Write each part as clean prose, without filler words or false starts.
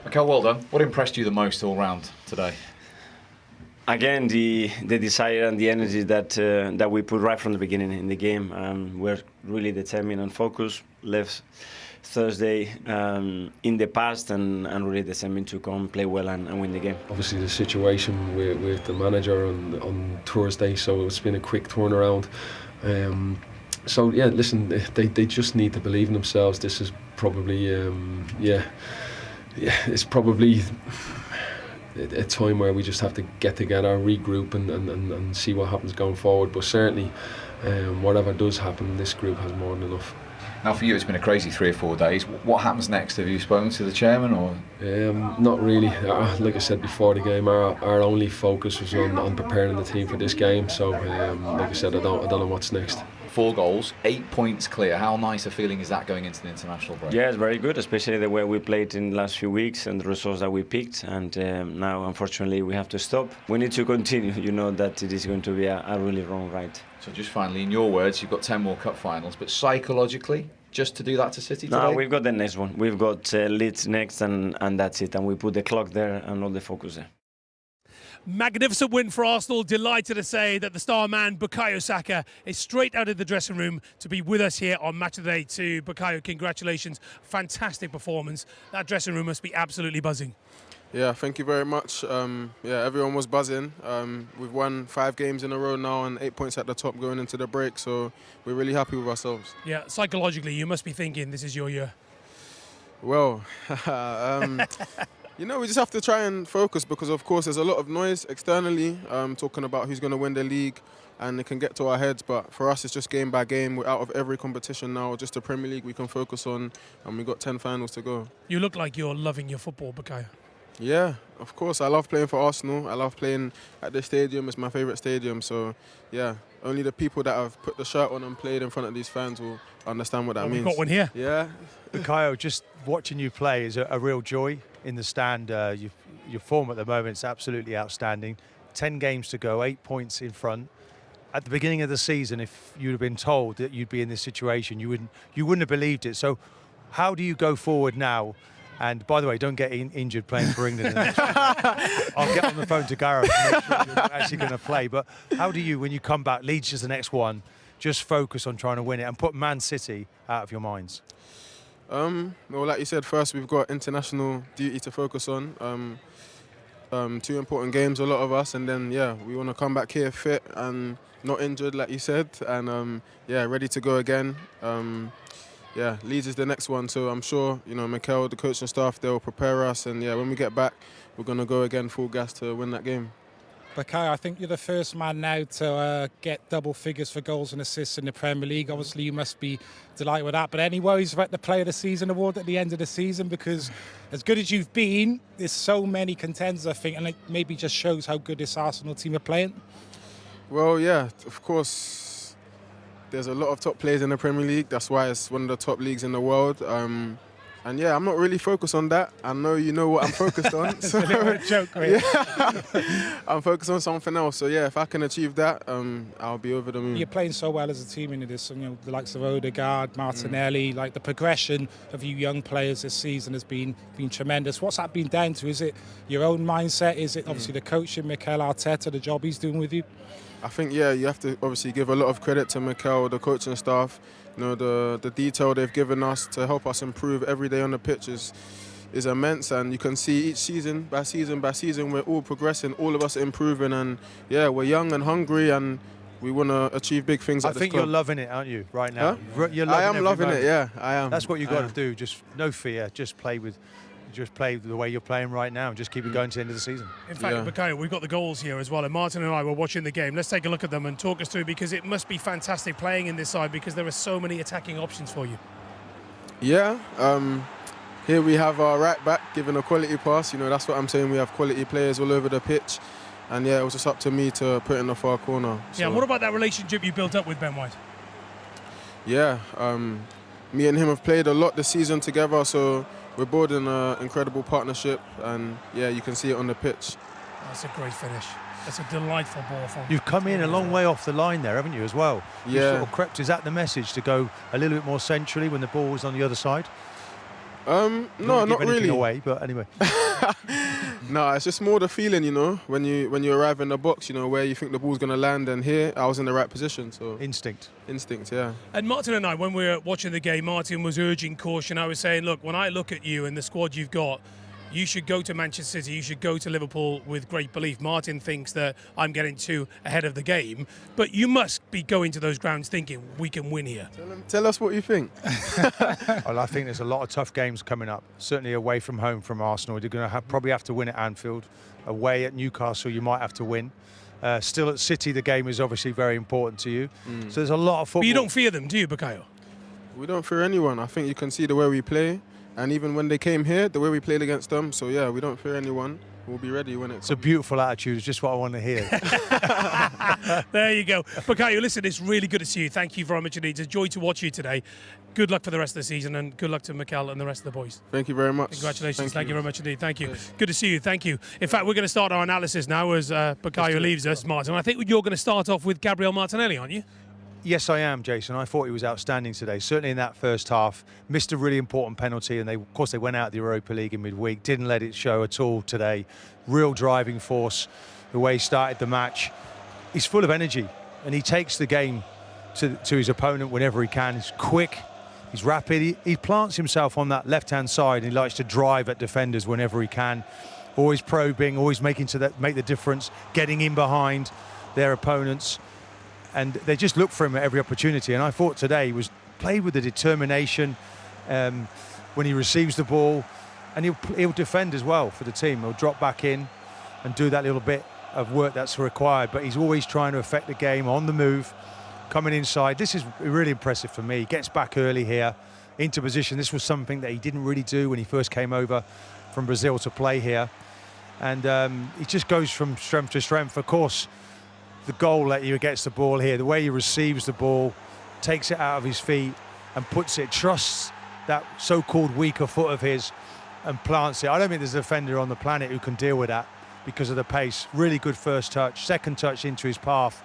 Okay, well done. What impressed you the most all round today? Again, the desire and the energy that we put right from the beginning in the game. We're really determined and focused. Left Thursday in the past and really determined to come play well and win the game. Obviously the situation with the manager on Thursday, so it's been a quick turnaround. So yeah, listen, they just need to believe in themselves. This is probably it's probably a time where we just have to get together, regroup and see what happens going forward. But certainly whatever does happen, this group has more than enough. Now for you it's been a crazy 3 or 4 days. What happens next? Have you spoken to the chairman or? Not really. Like I said before the game, our only focus was on preparing the team for this game. So like I said, I don't know what's next. 4 goals, 8 points clear. How nice a feeling is that going into the international break? Yeah, it's very good, especially the way we played in the last few weeks and the results that we picked. And now, unfortunately, we have to stop. We need to continue. You know that it is going to be a really long ride. So just finally, in your words, you've got 10 more cup finals, but psychologically, just to do that to City today? No, we've got the next one. We've got Leeds next, and that's it. And we put the clock there and all the focus there. Magnificent win for Arsenal. Delighted to say that the star man, Bukayo Saka, is straight out of the dressing room to be with us here on Match of the Day too. Bukayo, congratulations. Fantastic performance. That dressing room must be absolutely buzzing. Yeah, thank you very much. Yeah, everyone was buzzing. We've won 5 games in a row now and 8 points at the top going into the break, so we're really happy with ourselves. Yeah, psychologically, you must be thinking this is your year. Well, you know, we just have to try and focus because, of course, there's a lot of noise externally talking about who's going to win the league, and it can get to our heads. But for us, it's just game by game. We're out of every competition now. Just the Premier League we can focus on, and we've got 10 finals to go. You look like you're loving your football, Bukayo. Yeah, of course. I love playing for Arsenal. I love playing at the stadium. It's my favourite stadium. So, yeah, only the people that have put the shirt on and played in front of these fans will understand what that means. We've got one here. Yeah. Bukayo, just watching you play is a real joy in the stand. Your form at the moment is absolutely outstanding. 10 games to go, 8 points in front. At the beginning of the season, if you'd have been told that you'd be in this situation, you wouldn't have believed it. So how do you go forward now? And by the way, don't get injured playing for England. I'll get on the phone to Gareth to make sure you're actually going to play. But how do you, when you come back, Leeds is the next one, just focus on trying to win it and put Man City out of your minds? Well, like you said, first we've got international duty to focus on. 2 important games, a lot of us, and then yeah, we want to come back here fit and not injured, like you said, and yeah, ready to go again. Yeah, Leeds is the next one, so I'm sure, you know, Mikel, the coaching staff, they'll prepare us, and yeah, when we get back, we're going to go again full gas to win that game. Bukayo, I think you're the first man now to get double figures for goals and assists in the Premier League. Obviously, you must be delighted with that. But any worries about the Player of the Season award at the end of the season? Because as good as you've been, there's so many contenders, I think, and it maybe just shows how good this Arsenal team are playing. Well, yeah, of course. There's a lot of top players in the Premier League. That's why it's one of the top leagues in the world. And yeah, I'm not really focused on that. I know you know what I'm focused on. So, a little joke, right? Yeah. I'm focused on something else. So yeah, if I can achieve that, I'll be over the moon. You're playing so well as a team in this. You know, the likes of Odegaard, Martinelli, like the progression of you young players this season has been tremendous. What's that been down to? Is it your own mindset? Is it obviously the coaching, Mikel Arteta, the job he's doing with you? I think, yeah, you have to obviously give a lot of credit to Mikel, the coaching staff. You know, the detail they've given us to help us improve every day on the pitch is immense, and you can see each season by season by season we're all progressing, all of us are improving, and yeah, we're young and hungry and we want to achieve big things at this club. I think you're loving it, aren't you, right now? Huh? You're loving I am loving it, yeah, I am. That's what you've got to do, just no fear, just play the way you're playing right now and just keep it going to the end of the season. In fact, Bukayo, we've got the goals here as well, and Martin and I were watching the game. Let's take a look at them and talk us through, because it must be fantastic playing in this side because there are so many attacking options for you. Yeah, here we have our right back giving a quality pass. You know, that's what I'm saying. We have quality players all over the pitch, and yeah, it was just up to me to put in the far corner. So. Yeah, what about that relationship you built up with Ben White? Yeah, me and him have played a lot this season together, so we're building an incredible partnership, and yeah, you can see it on the pitch. That's a great finish. That's a delightful ball from. You've come in a long way off the line there, haven't you, as well? Yeah. You've sort of crept. Is that the message, to go a little bit more centrally when the ball was on the other side? No, Don't not give anything really. away, but anyway. No, it's just more the feeling, you know, when you arrive in the box, you know, where you think the ball's going to land, and here I was in the right position. So Instinct. yeah. And Martin and I, when we were watching the game, Martin was urging caution. I was saying, look, when I look at you and the squad you've got, you should go to Manchester City, you should go to Liverpool with great belief. Martin thinks that I'm getting too ahead of the game, but you must be going to those grounds thinking we can win here. Tell us what you think. Well, I think there's a lot of tough games coming up. Certainly away from home from Arsenal. You're going to probably have to win at Anfield. Away at Newcastle, you might have to win. Still at City, the game is obviously very important to you. So there's a lot of football. But you don't fear them, do you, Bukayo? We don't fear anyone. I think you can see the way we play. And even when they came here, the way we played against them. So, yeah, we don't fear anyone. We'll be ready when It's a beautiful attitude. It's just what I want to hear. There you go. Bukayo, listen, it's really good to see you. Thank you very much indeed. It's a joy to watch you today. Good luck for the rest of the season, and good luck to Mikel and the rest of the boys. Thank you very much. Congratulations. Thank you very much indeed. Thank you. Good to see you. Thank you. In fact, we're going to start our analysis now as Bukayo leaves us, Martin. I think you're going to start off with Gabriel Martinelli, aren't you? Yes, I am, Jason. I thought he was outstanding today. Certainly in that first half. Missed a really important penalty, and of course they went out of the Europa League in midweek. Didn't let it show at all today. Real driving force, the way he started the match. He's full of energy, and he takes the game to his opponent whenever he can. He's quick, he's rapid. He plants himself on that left-hand side, and he likes to drive at defenders whenever he can. Always probing, always make the difference, getting in behind their opponents. And they just look for him at every opportunity. And I thought today he was played with the determination when he receives the ball, and he'll defend as well for the team. He'll drop back in and do that little bit of work that's required. But he's always trying to affect the game on the move, coming inside. This is really impressive for me. He gets back early here into position. This was something that he didn't really do when he first came over from Brazil to play here. And he just goes from strength to strength. Of course, the goal that he gets the ball here, the way he receives the ball, takes it out of his feet and puts it, trusts that so-called weaker foot of his and plants it. I don't think there's a defender on the planet who can deal with that because of the pace. Really good first touch, second touch into his path,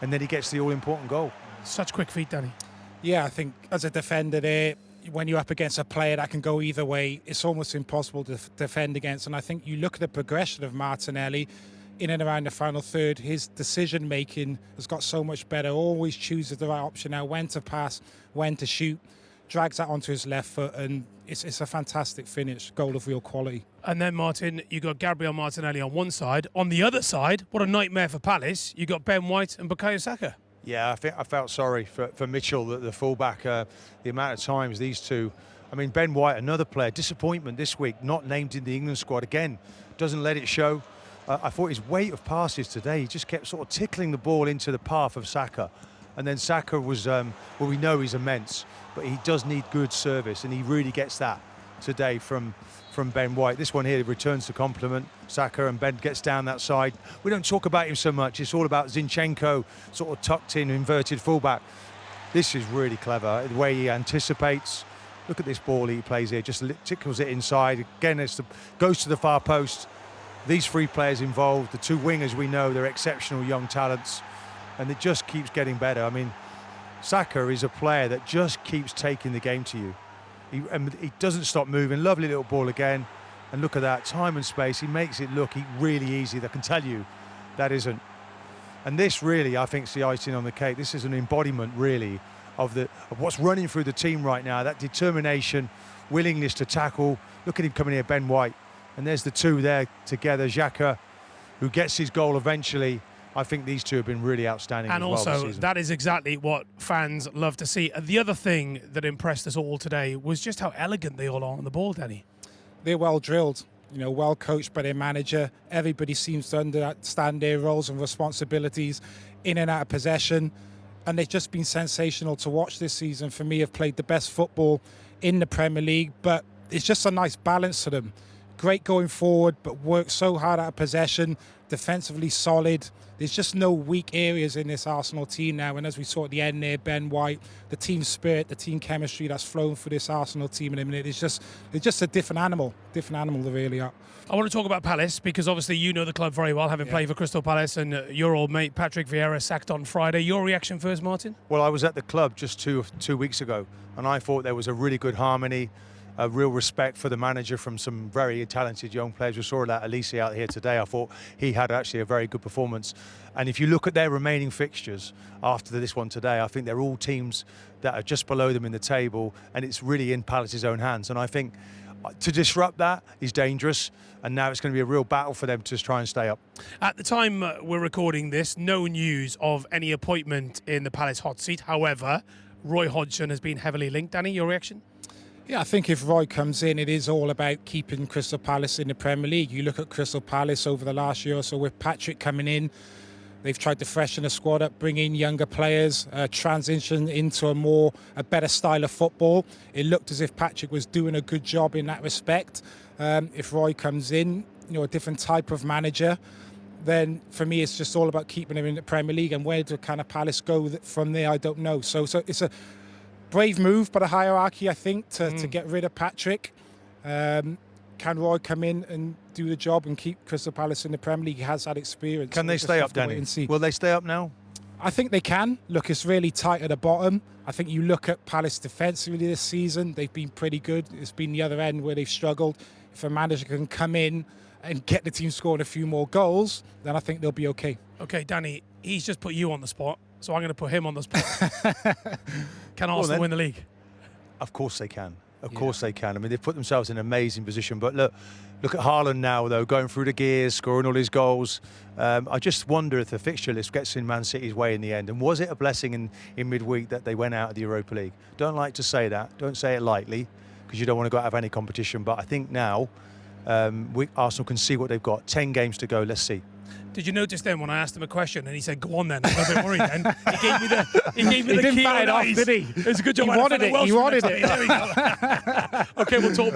and then he gets the all-important goal. Such quick feet, Danny. Yeah, I think as a defender there, when you're up against a player that can go either way, it's almost impossible to defend against. And I think you look at the progression of Martinelli in and around the final third, his decision making has got so much better. Always chooses the right option now, when to pass, when to shoot, drags that onto his left foot, and it's a fantastic finish, goal of real quality. And then, Martin, you got Gabriel Martinelli on one side. On the other side, what a nightmare for Palace, you got Ben White and Bukayo Saka. Yeah, I felt sorry for Mitchell, the fullback, the amount of times these two. I mean, Ben White, another player, disappointment this week, not named in the England squad again, doesn't let it show. I thought his weight of passes today, he just kept sort of tickling the ball into the path of Saka. And then Saka was, well, we know he's immense, but he does need good service, and he really gets that today from Ben White. This one here returns the compliment. Saka, and Ben gets down that side. We don't talk about him so much. It's all about Zinchenko, sort of tucked in, inverted fullback. This is really clever, the way he anticipates. Look at this ball he plays here, just tickles it inside. Again, goes to the far post. These three players involved, the two wingers, we know they're exceptional young talents, and it just keeps getting better. I mean, Saka is a player that just keeps taking the game to you. He doesn't stop moving. Lovely little ball again, and look at that, time and space. He makes it look really easy. I can tell you that isn't. And this really, I think, is the icing on the cake. This is an embodiment, really, of what's running through the team right now, that determination, willingness to tackle. Look at him coming here, Ben White. And there's the two there together, Xhaka, who gets his goal eventually. I think these two have been really outstanding and as well this also, season. that is exactly what fans love to see. The other thing that impressed us all today was just how elegant they all are on the ball, Danny. They're well drilled, well coached by their manager. Everybody seems to understand their roles and responsibilities in and out of possession. And they've just been sensational to watch this season. For me, have played the best football in the Premier League, but it's just a nice balance to them. Great going forward, but work so hard out of possession, defensively solid. There's just no weak areas in this Arsenal team now. And as we saw at the end there, Ben White, the team spirit, the team chemistry that's flown for this Arsenal team in a minute. It's just a different animal they really are. I want to talk about Palace because obviously you know the club very well, having played for Crystal Palace, and your old mate Patrick Vieira sacked on Friday. Your reaction first, Martin? Well, I was at the club just two weeks ago, and I thought there was a really good harmony. a real respect for the manager from some very talented young players. We saw that Elise out here today. I thought he had actually a very good performance. And if you look at their remaining fixtures after this one today, I think they're all teams that are just below them in the table, and it's really in Palace's own hands. And I think to disrupt that is dangerous, and now it's going to be a real battle for them to try and stay up. At the time we're recording this, no news of any appointment in the Palace hot seat. However, Roy Hodgson has been heavily linked. Danny, your reaction? Yeah, I think if Roy comes in, it is all about keeping Crystal Palace in the Premier League. You look at Crystal Palace over the last year or so with Patrick coming in. They've tried to freshen the squad up, bring in younger players, transition into a better style of football. It looked as if Patrick was doing a good job in that respect. If Roy comes in, a different type of manager, then for me it's just all about keeping him in the Premier League. And where do kind of Palace go from there? I don't know. So it's a brave move by the hierarchy, I think, to get rid of Patrick. Can Roy come in and do the job and keep Crystal Palace in the Premier League? He has that experience. Can they stay up, Danny? Will they stay up now? I think they can. Look, it's really tight at the bottom. I think you look at Palace defensively this season, they've been pretty good. It's been the other end where they've struggled. If a manager can come in and get the team scoring a few more goals, then I think they'll be okay. Okay, Danny, he's just put you on the spot, so I'm going to put him on the spot. Can Arsenal win the league? Of course they can. Of course they can. I mean, they've put themselves in an amazing position. But look at Haaland now, though, going through the gears, scoring all his goals. I just wonder if the fixture list gets in Man City's way in the end. And was it a blessing in midweek that they went out of the Europa League? Don't like to say that. Don't say it lightly, because you don't want to go out of any competition. But I think now Arsenal can see what they've got. 10 games to go. Let's see. Did you notice then when I asked him a question and he said, "Go on then"? I was a bit worried then. He gave me the key. He didn't bat it off, did he? It's a good job. He wanted it. He wanted it. There we go. Okay, we'll talk more.